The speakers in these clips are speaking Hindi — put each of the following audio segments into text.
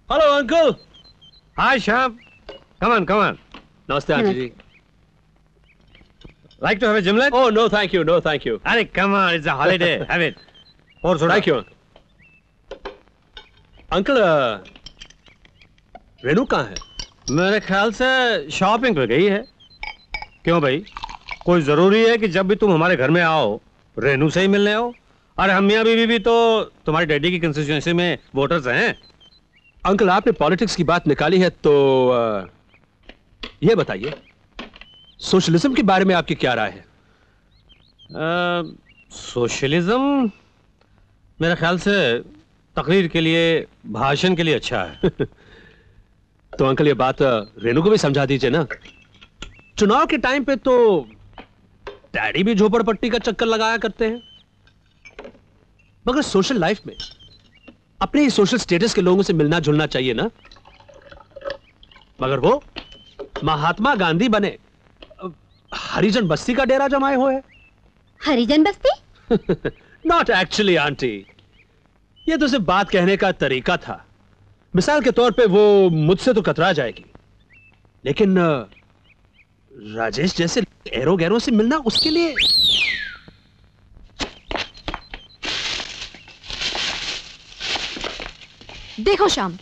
Hello uncle. Hi Shyam, come on come on. नमस्ते aunty ji. Like to have a gimlet? Oh no, thank you, no thank you. अरे come on, it's a holiday. Have it. और soda. Thank you. Uncle, Renu कहाँ है? मेरे ख्याल से शॉपिंग पे गई है। क्यों भाई, कोई जरूरी है कि जब भी तुम हमारे घर में आओ रेनू से ही मिलने आओ? अरे हम मियां बीवी भी तो तुम्हारे डैडी की कंस्टिट्यूएंसी में वोटर्स हैं। अंकल, आपने पॉलिटिक्स की बात निकाली है तो ये बताइए, सोशलिज्म के बारे में आपकी क्या राय है? सोशलिज्म मेरे ख्याल से तकरीर के लिए, भाषण के लिए अच्छा है। तो अंकल ये बात रेनू को भी समझा दीजिए ना। चुनाव के टाइम पे तो डैडी भी झोपड़पट्टी का चक्कर लगाया करते हैं, मगर सोशल लाइफ में अपने ही सोशल स्टेटस के लोगों से मिलना जुलना चाहिए ना। मगर वो महात्मा गांधी बने हरिजन बस्ती का डेरा जमाए हुए है। हरिजन बस्ती? नॉट एक्चुअली आंटी, ये तो सिर्फ बात कहने का तरीका था। मिसाल के तौर पे वो मुझसे तो कतरा जाएगी, लेकिन राजेश जैसे एरो गैरों से मिलना उसके लिए। देखो श्याम,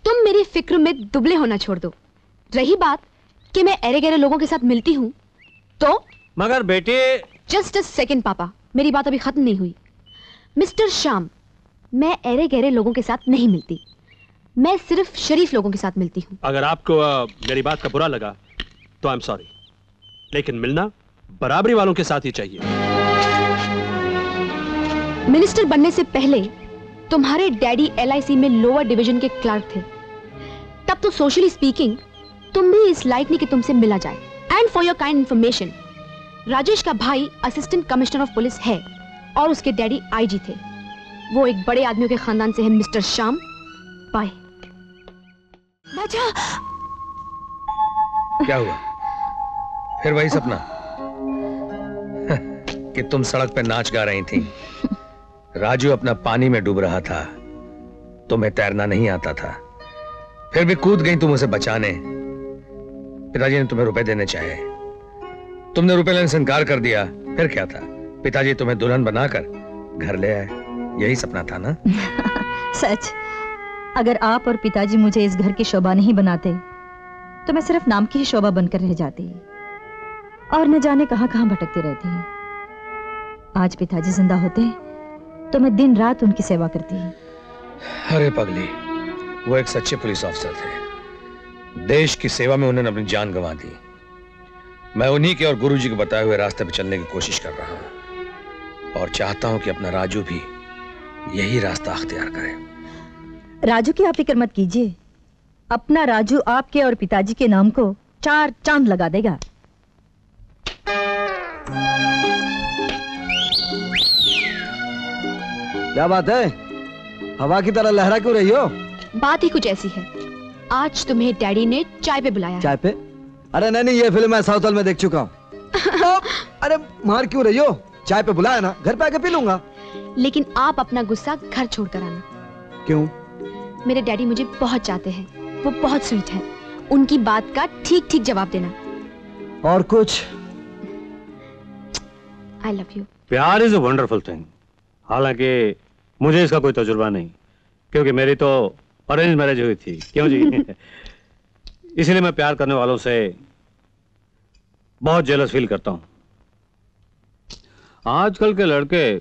तुम मेरी फिक्र में दुबले होना छोड़ दो। रही बात कि मैं एरे गहरे लोगों के साथ मिलती हूं तो। मगर बेटे, जस्ट अ सेकंड पापा, मेरी बात अभी खत्म नहीं हुई। मिस्टर श्याम, मैं एरे गहरे लोगों के साथ नहीं मिलती, मैं सिर्फ शरीफ लोगों के साथ मिलती हूँ। अगर आपको मेरी बात का बुरा लगा तो आई एम सॉरी, लेकिन मिलना बराबरी वालों के साथ ही चाहिए। मिनिस्टर बनने से पहले तुम्हारे डैडी LIC में लोअर डिवीजन के क्लर्क थे। तब तो सोशली स्पीकिंग तुम भी इस लायक नहीं कि तुमसे मिला जाए। And for your kind information, Rajesh का भाई असिस्टेंट कमिश्नर ऑफ पुलिस है और उसके डैडी IG थे। वो एक बड़े आदमियों के खानदान से है। Mister Shyam, bye. क्या हुआ? फिर वही सपना कि तुम सड़क पे नाच गा रही थी, राजू अपना पानी में डूब रहा था, तुम्हें तैरना नहीं आता था, फिर भी कूद गई तुम उसे बचाने। पिताजी ने तुम्हें रुपए देने चाहे, तुमने रुपए लेने से इनकार कर दिया। फिर क्या था, पिताजी तुम्हें दुल्हन बनाकर घर ले आए। यही सपना था ना? सच, अगर आप और पिताजी मुझे इस घर की शोभा नहीं बनाते तो मैं सिर्फ नाम की ही शोभा बनकर रह जाती और न जाने कहां कहां भटकती रहती। आज पिताजी जिंदा होते तो मैं दिन रात उनकी सेवा करती। अरे पगली, वो एक सच्चे पुलिस ऑफिसर थे। देश की सेवा में उन्होंने अपनी जान गंवा दी। मैं उन्हीं के और गुरुजी के बताए हुए रास्ते पर चलने की कोशिश कर रहा हूं और चाहता हूं कि अपना राजू भी यही रास्ता अख्तियार करे। राजू की आप फिक्र मत कीजिए, अपना राजू आपके और पिताजी के नाम को 4 चांद लगा देगा। क्या बात है, हवा की तरह लहरा क्यों रही हो? बात ही कुछ ऐसी है, आज तुम्हें डैडी ने चाय पे बुलाया। चाय पे? अरे नहीं, ये फिल्म मैं साउथ हॉल में देख चुका हूँ। अरे मार क्यों रही हो? चाय पे बुलाया ना, घर पे आके पी लूंगा। लेकिन आप अपना गुस्सा घर छोड़कर आना। क्यों? मेरे डैडी मुझे बहुत चाहते हैं, वो बहुत स्वीट हैं। उनकी बात का ठीक ठीक जवाब देना। और कुछ? I love you. प्यार इज अ वंडरफुल थिंग। हालांकि मुझे इसका कोई तजुर्बा नहीं, क्योंकि मेरी तो अरेंज मैरिज हुई थी। क्यों जी? इसलिए मैं प्यार करने वालों से बहुत जेलस फील करता हूं। आजकल के लड़के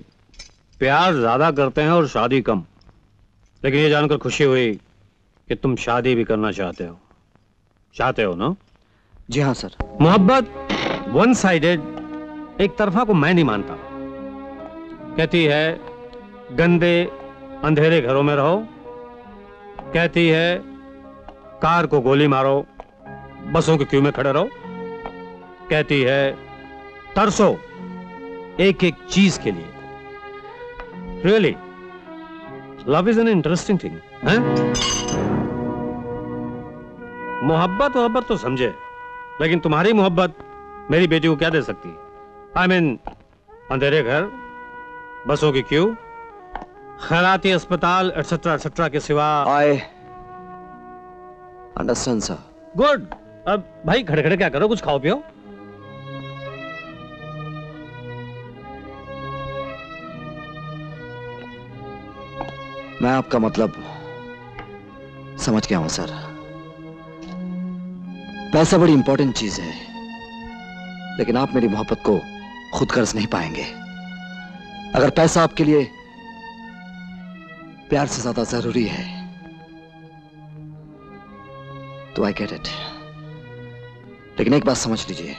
प्यार ज्यादा करते हैं और शादी कम। लेकिन ये जानकर खुशी हुई कि तुम शादी भी करना चाहते हो ना? जी हाँ सर। मोहब्बत वन साइडेड, एक तरफा को मैं नहीं मानता। कहती है गंदे अंधेरे घरों में रहो, कहती है कार को गोली मारो, बसों की क्यू में खड़े रहो, कहती है तरसो एक एक चीज के लिए। Really love is an interesting thing है? मोहब्बत तो समझे, लेकिन तुम्हारी मोहब्बत मेरी बेटी को क्या दे सकती? आई मीन अंधेरे घर, बसों की क्यू, खैराती अस्पताल एटसेट्रा एटसेट्रा के सिवा। Understand sir. गुड। अब भाई खड़े खड़े क्या करो, कुछ खाओ पियो। मैं आपका मतलब समझ गया हूं सर। पैसा बड़ी इंपॉर्टेंट चीज है, लेकिन आप मेरी मोहब्बत को खुद कर्ज नहीं पाएंगे। अगर पैसा आपके लिए प्यार से ज्यादा जरूरी है तो आई गेट इट, लेकिन एक बात समझ लीजिए,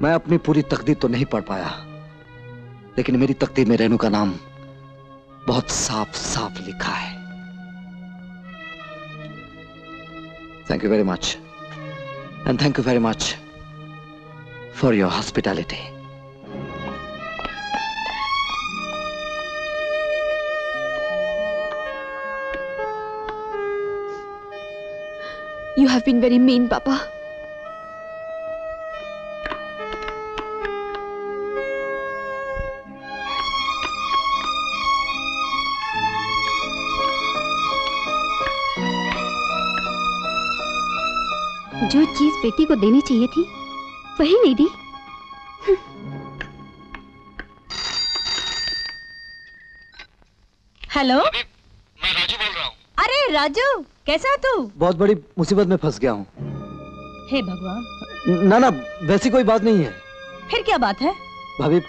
मैं अपनी पूरी तकदीर तो नहीं पढ़ पाया, लेकिन मेरी तकदीर में रेणु का नाम बहुत साफ साफ लिखा है। Thank you very much, and thank you very much for your hospitality. You have been very mean, Papa. जो चीज बेटी को देनी चाहिए थी वही नहीं दी। हेलो, मैं राजू बोल रहा हूँ। अरे राजू, कैसा है तू? बहुत बड़ी मुसीबत में फंस गया हूं। हे भगवान। ना ना, वैसी कोई बात नहीं है। फिर क्या बात है? भाभी,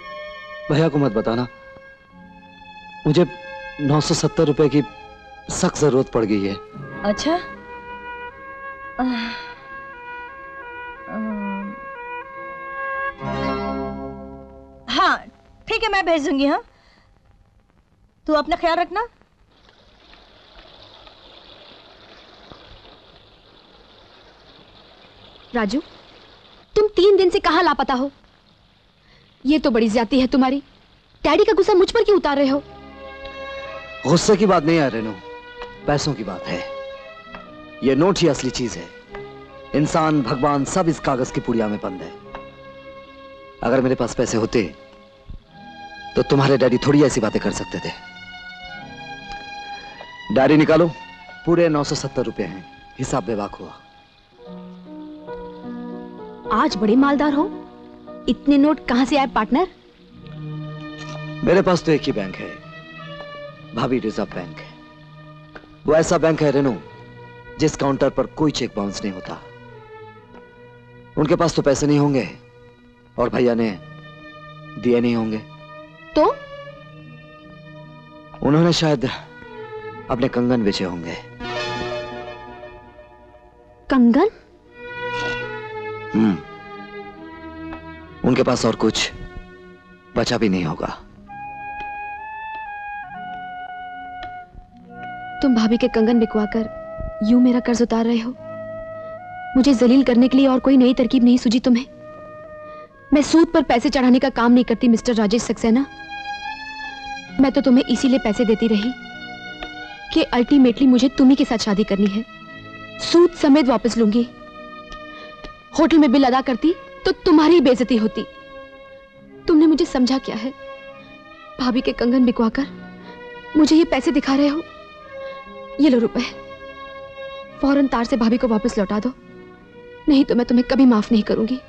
भैया को मत बताना, मुझे 970 रुपए की सख्त जरूरत पड़ गई है। अच्छा। हाँ ठीक है, मैं भेज दूंगी। हाँ, तू अपना ख्याल रखना। राजू, तुम 3 दिन से कहां लापता हो? ये तो बड़ी ज्यादती है तुम्हारी। डैडी का गुस्सा मुझ पर क्यों उतार रहे हो? गुस्से की बात नहीं है रेनू, पैसों की बात है। ये नोट ही असली चीज है। इंसान, भगवान सब इस कागज की पुड़िया में बंद है। अगर मेरे पास पैसे होते तो तुम्हारे डैडी थोड़ी ऐसी बातें कर सकते थे। डायरी निकालो, पूरे 970 रुपए हैं। हिसाब बेबाक हुआ। आज बड़े मालदार हो, इतने नोट कहां से आए पार्टनर? मेरे पास तो एक ही बैंक है, भाभी रिजर्व बैंक। वो ऐसा बैंक है रेनू जिस काउंटर पर कोई चेक बाउंस नहीं होता। उनके पास तो पैसे नहीं होंगे और भैया ने दिए नहीं होंगे, तो उन्होंने शायद अपने कंगन बेचे होंगे। कंगन? उनके पास और कुछ बचा भी नहीं होगा। तुम भाभी के कंगन बिकवाकर यूं मेरा कर्ज उतार रहे हो। मुझे जलील करने के लिए और कोई नई तरकीब नहीं सूझी तुम्हें? मैं सूद पर पैसे चढ़ाने का काम नहीं करती मिस्टर राजेश सक्सेना। मैं तो तुम्हें इसीलिए पैसे देती रही कि अल्टीमेटली मुझे तुम्ही के साथ शादी करनी है। सूद समेत वापस लूंगी। होटल में बिल अदा करती तो तुम्हारी बेइज्जती होती। तुमने मुझे समझा क्या है? भाभी के कंगन बिकवाकर मुझे ये पैसे दिखा रहे हो। ये लो रुपए, फौरन तार से भाभी को वापस लौटा दो, नहीं तो मैं तुम्हें कभी माफ नहीं करूंगी।